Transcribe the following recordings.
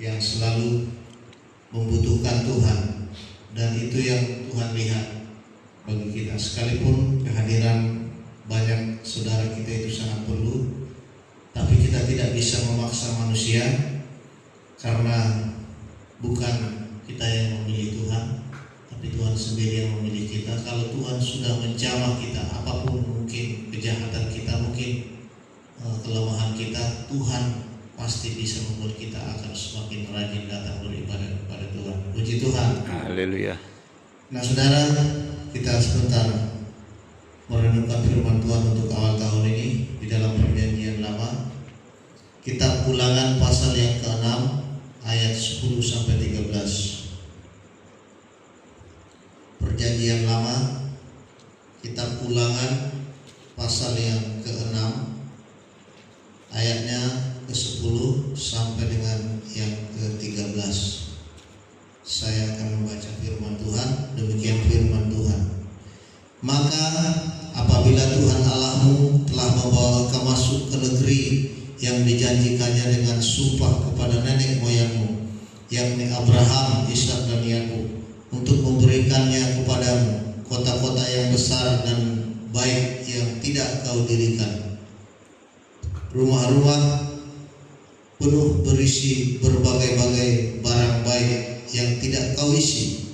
yang selalu membutuhkan Tuhan, dan itu yang Tuhan lihat bagi kita. Sekalipun kehadiran banyak saudara kita itu sangat perlu, tapi kita tidak bisa memaksa manusia, karena bukan kita yang memilih Tuhan, tapi Tuhan sendiri yang memilih kita. Kalau Tuhan sudah menjamah kita, apapun mungkin kejahatan kita, mungkin kelemahan kita, Tuhan pasti bisa membuat kita akan semakin rajin datang beribadah kepada Tuhan. Puji Tuhan. Haleluya. Nah saudara, kita sebentar merenungkan firman Tuhan untuk awal tahun ini di dalam Perjanjian Lama. Kitab Ulangan pasal yang ke-6 ayat 10-13. Perjanjian Lama, Kitab Ulangan pasal yang ke-6 ayatnya ke-10 sampai dengan yang ke-13. Saya akan membaca firman Tuhan. Demikian firman Tuhan. Maka apabila Tuhan Allahmu telah membawa kamu masuk ke negeri yang dijanjikannya dengan sumpah kepada nenek moyangmu, yakni Abraham, Ishak dan Yakub, untuk memberikannya kepadamu kota-kota yang besar dan baik yang tidak kau dirikan, rumah-rumah penuh berisi berbagai-bagai barang baik yang tidak kau isi,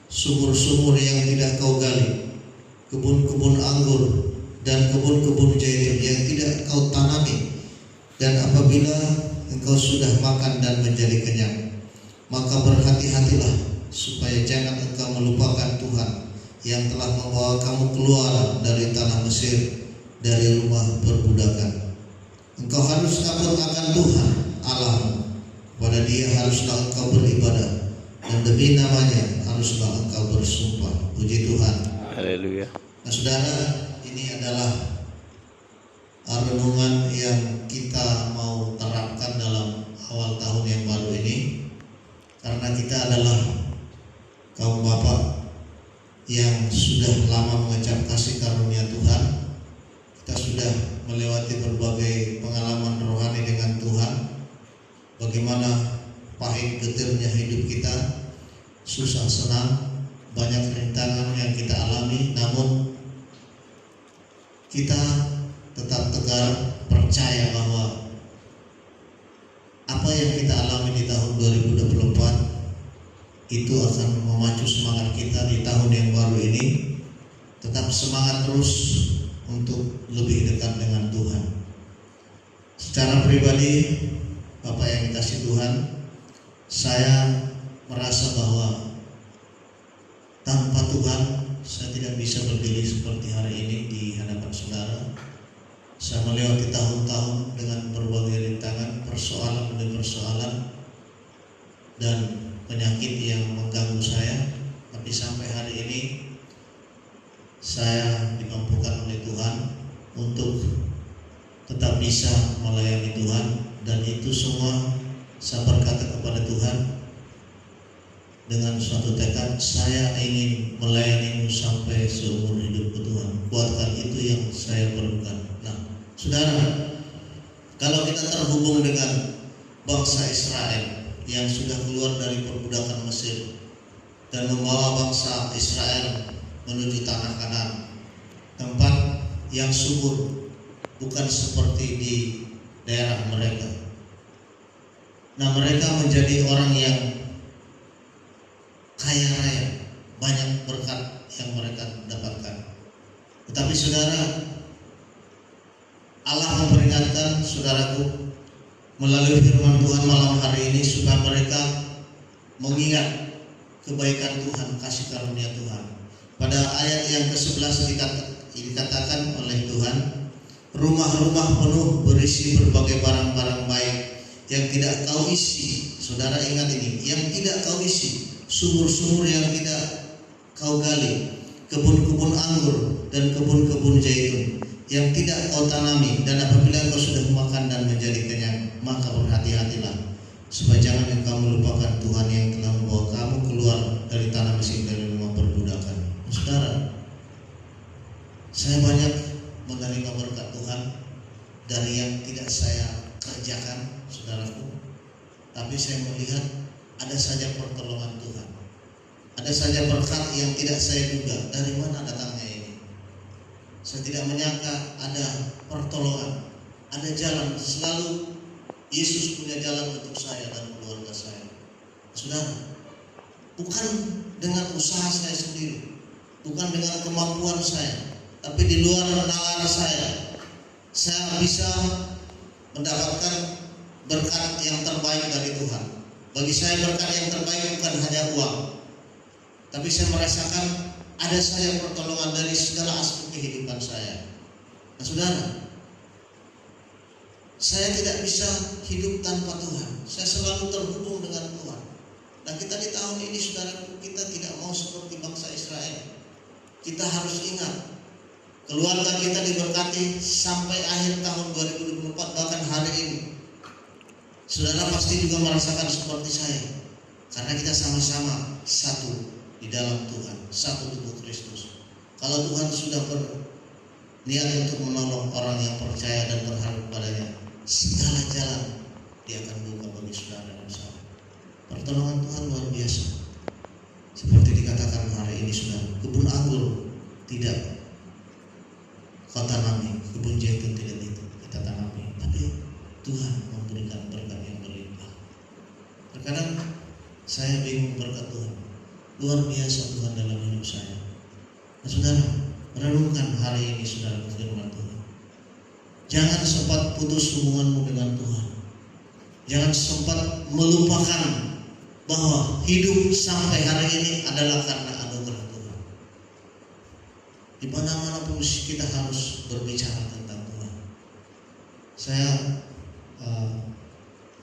sumur-sumur yang tidak kau gali, kebun-kebun anggur dan kebun-kebun jaitun yang tidak kau tanami. Dan apabila engkau sudah makan dan menjadi kenyang, maka berhati-hatilah supaya jangan engkau melupakan Tuhan yang telah membawa kamu keluar dari tanah Mesir, dari rumah perbudakan. Engkau harus takut akan Tuhan Allahmu, pada Dia haruslah engkau beribadah, dan demi namanya haruslah engkau bersumpah. Puji Tuhan. Haleluya. Nah saudara, ini adalah renungan yang kita mau terapkan dalam awal tahun yang baru ini, karena kita adalah kaum bapak yang sudah lama mengecap kasih karunia Tuhan. Kita sudah melewati berbagai pengalaman rohani dengan Tuhan, bagaimana pahit getirnya hidup kita, susah senang, banyak rintangan yang kita alami, namun kita tetap tegar percaya bahwa apa yang kita alami di tahun 2024 itu akan memacu semangat kita di tahun yang baru ini. Tetap semangat terus untuk lebih dekat dengan Tuhan. Secara pribadi, Bapak yang dikasihi Tuhan, saya merasa bahwa tanpa Tuhan saya tidak bisa berdiri seperti hari ini di hadapan saudara. Saya melewati tahun-tahun dengan berbagai rintangan, persoalan demi persoalan, dan penyakit yang mengganggu saya. Tapi sampai hari ini saya dimampukan oleh Tuhan untuk tetap bisa melayani Tuhan, dan itu semua saya berkata kepada Tuhan dengan suatu tekad, saya ingin melayani-Mu sampai seumur hidupku Tuhan. Kuatkan itu yang saya perlukan. Nah, saudara, kalau kita terhubung dengan bangsa Israel yang sudah keluar dari perbudakan Mesir dan membawa bangsa Israel menuju tanah Kanaan, tempat yang subur, bukan seperti di daerah mereka. Nah, mereka menjadi orang yang kaya raya, banyak berkat yang mereka dapatkan. Tetapi saudara, Allah memperingatkan saudaraku melalui firman Tuhan malam hari ini supaya mereka mengingat kebaikan Tuhan, kasih karunia Tuhan. Pada ayat yang ke-11 dikatakan oleh Tuhan, rumah-rumah penuh berisi berbagai barang-barang baik yang tidak kau isi. Saudara ingat ini, yang tidak kau isi, sumur-sumur yang tidak kau gali, kebun-kebun anggur dan kebun-kebun jaitun yang tidak kau tanami. Dan apabila kau sudah makan dan menjadi kenyang, maka berhati-hatilah supaya jangan engkau melupakan Tuhan yang telah membawa kamu keluar dari tanah Mesir, dari rumah perbudakan. Saudara, saya banyak menerima berkat Tuhan dari yang tidak saya kerjakan, saudaraku. Tapi tapi saya melihat ada saja pertolongan Tuhan. Ada saja berkat yang tidak saya duga. Dari mana datangnya ini? Saya tidak menyangka ada pertolongan, ada jalan. Selalu Yesus punya jalan untuk saya dan keluarga saya. Saudara, bukan dengan usaha saya sendiri, bukan dengan kemampuan saya, tapi di luar nalar saya bisa mendapatkan berkat yang terbaik dari Tuhan. Bagi saya berkat yang terbaik bukan hanya uang, tapi saya merasakan ada saja pertolongan dari segala aspek kehidupan saya. Nah saudara, saya tidak bisa hidup tanpa Tuhan. Saya selalu terhubung dengan Tuhan. Nah kita di tahun ini saudara, kita tidak mau seperti bangsa Israel. Kita harus ingat, keluarga kita diberkati sampai akhir tahun 2024, bahkan hari ini. Saudara pasti juga merasakan seperti saya, karena kita sama-sama satu di dalam Tuhan, satu tubuh Kristus. Kalau Tuhan sudah berniat untuk menolong orang yang percaya dan berharap padanya, segala jalan Dia akan buka bagi saudara dan saya. Pertolongan Tuhan luar biasa. Seperti dikatakan hari ini saudara, kebun anggur tidak kau tanami, kebun zaitun tidak itu kita tanami, tapi Tuhan memberikan berkat yang berlimpah. Terkadang saya bingung berkat Tuhan. Luar biasa Tuhan dalam hidup saya. Nah saudara, renungkan hari ini saudara firman Tuhan. Jangan sempat putus hubunganmu dengan Tuhan. Jangan sempat melupakan bahwa hidup sampai hari ini adalah karena anugerah Tuhan. Di mana-mana pun kita harus berbicara tentang Tuhan. Saya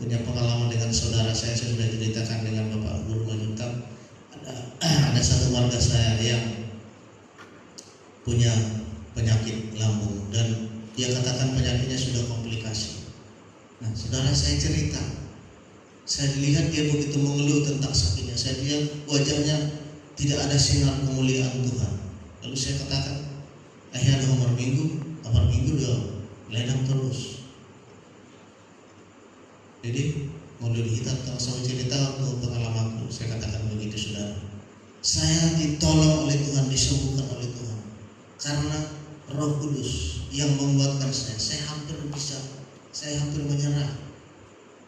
punya pengalaman dengan saudara saya sudah ceritakan dengan Bapak Guru Majuntang. Ada satu warga saya yang punya penyakit lambung dan dia katakan penyakitnya sudah komplikasi. Nah, saudara saya cerita, saya lihat dia begitu mengeluh tentang sakitnya. Saya lihat wajahnya tidak ada sinar kemuliaan Tuhan. Lalu saya katakan, ada Homar Minggu dia ledang terus. Jadi mau hitam tentang saya cerita untuk pengalamanku. Saya katakan begitu saudara. Saya ditolong oleh Tuhan, disembuhkan oleh Tuhan karena Roh Kudus yang membuatkan saya hampir menyerah,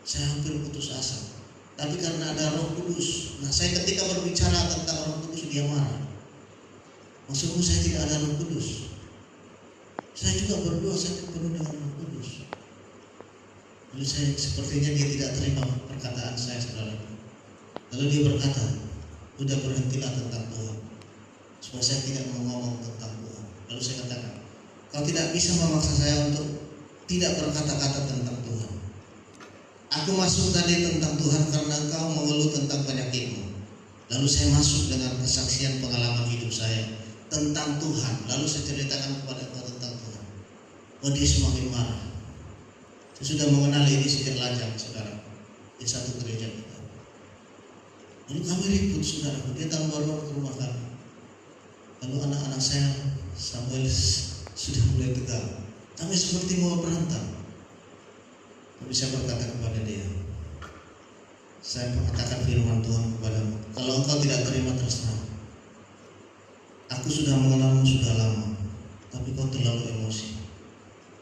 saya hampir putus asa. Tapi karena ada Roh Kudus, nah saya ketika berbicara tentang Roh Kudus dia marah. Maksudku saya tidak ada Roh Kudus. Saya juga berdoa, saya penuh dengan Roh Kudus. Lalu saya sepertinya dia tidak terima perkataan saya saudara. Lalu dia berkata, udah berhentilah tentang Tuhan, supaya saya tidak mau ngomong tentang Tuhan. Lalu saya katakan, kau tidak bisa memaksa saya untuk tidak berkata-kata tentang Tuhan. Aku masuk tadi tentang Tuhan karena engkau mengeluh tentang penyakitmu. Lalu saya masuk dengan kesaksian pengalaman hidup saya tentang Tuhan. Lalu saya ceritakan kepada engkau tentang Tuhan. Oh dia semakin marah. Saya sudah mengenal ini sejak lajang saudara, di satu gereja kita. Lalu kami ribut saudara, dia tahun baru ke rumah kami. Lalu anak-anak saya Samuel sudah mulai tegang. Kami seperti mau berantem. Tapi saya berkata kepada dia, saya mengatakan firman Tuhan kepadamu, kalau engkau tidak terima terserah. Aku sudah mengenalmu sudah lama, tapi kau terlalu emosi.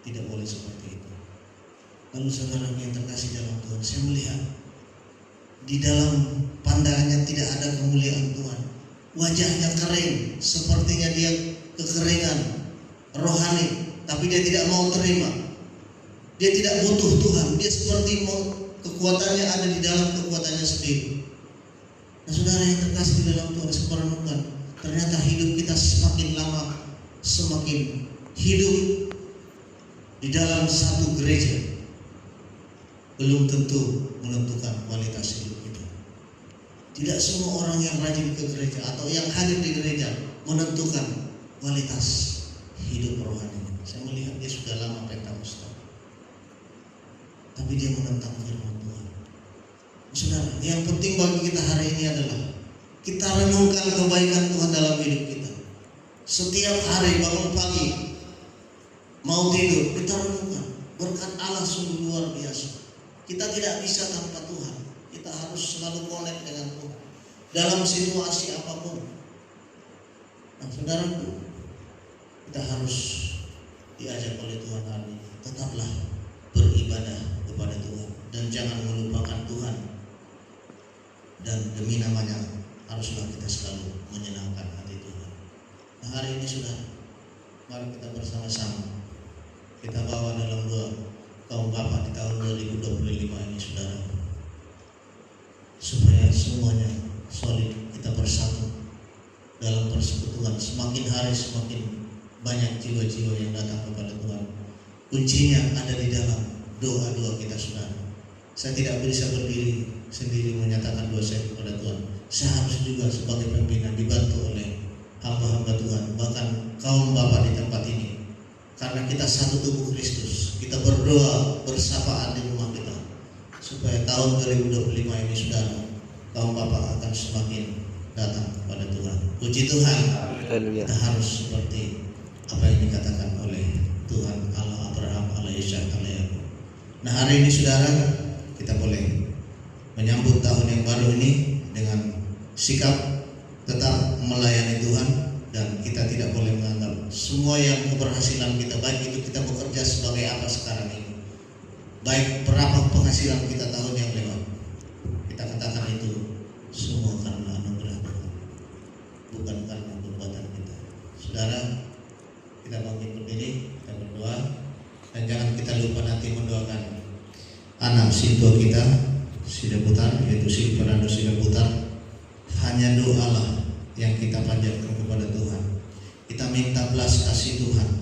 Tidak boleh seperti itu. Lalu saudara yang terkasih dalam Tuhan, saya melihat di dalam pandangannya tidak ada kemuliaan Tuhan. Wajahnya kering, sepertinya dia kekeringan rohani, tapi dia tidak mau terima. Dia tidak butuh Tuhan. Dia seperti kekuatannya ada di dalam kekuatannya sendiri. Nah saudara yang terkasih di dalam Tuhan, saya merenungkan, ternyata hidup kita semakin lama semakin hidup di dalam satu gereja belum tentu menentukan kualitas hidup kita. Tidak semua orang yang rajin ke gereja atau yang hadir di gereja menentukan kualitas hidup rohani. Saya melihat dia sudah lama Pentakosta, tapi dia menentang firman Tuhan. Saudara, yang penting bagi kita hari ini adalah kita renungkan kebaikan Tuhan dalam hidup kita. Setiap hari bangun pagi, mau tidur, kita renungkan berkat Allah sungguh luar biasa. Kita tidak bisa tanpa Tuhan. Kita harus selalu connect dengan Tuhan dalam situasi apapun. Nah, saudaraku, kita harus diajak oleh Tuhan hari ini. Tetaplah beribadah kepada Tuhan dan jangan melupakan Tuhan. Dan demi namanya haruslah kita selalu menyenangkan hati Tuhan. Nah, hari ini saudara, mari kita bersama-sama kita bawa dalam doa kaum Bapa di tahun 2025 ini saudara, supaya semuanya solid, kita bersatu dalam persekutuan. Semakin hari semakin banyak jiwa-jiwa yang datang kepada Tuhan. Kuncinya ada di dalam doa-doa kita saudara. Saya tidak bisa berdiri sendiri menyatakan doa saya kepada Tuhan. Saya harus juga sebagai pembina dibantu oleh hamba-hamba Tuhan, bahkan kaum Bapa di tempat ini. Karena kita satu tubuh Kristus, kita berdoa bersapaan di rumah kita, supaya tahun 2025 ini saudara, kaum Bapa akan semakin datang kepada Tuhan. Puji Tuhan. Kita harus seperti apa yang dikatakan oleh Tuhan Allah Abraham, Allah Ishak, Allah Yakub. Nah, hari ini saudara, kita boleh menyambut tahun yang baru ini dengan sikap tetap melayani Tuhan, dan kita tidak boleh menganggap semua yang keberhasilan kita, baik itu kita bekerja sebagai apa sekarang ini, baik berapa penghasilan kita tahun yang lewat, kita katakan itu semua karena anugerah Tuhan, bukan karena perbuatan kita. Saudara, kita bangkit berdiri, kita berdoa, dan jangan kita lupa nanti mendoakan anak sintua kita Sidaputar, yaitu si Fernando Sidaputar. Hanya doalah yang kita panjatkan kepada Tuhan. Kita minta belas kasih Tuhan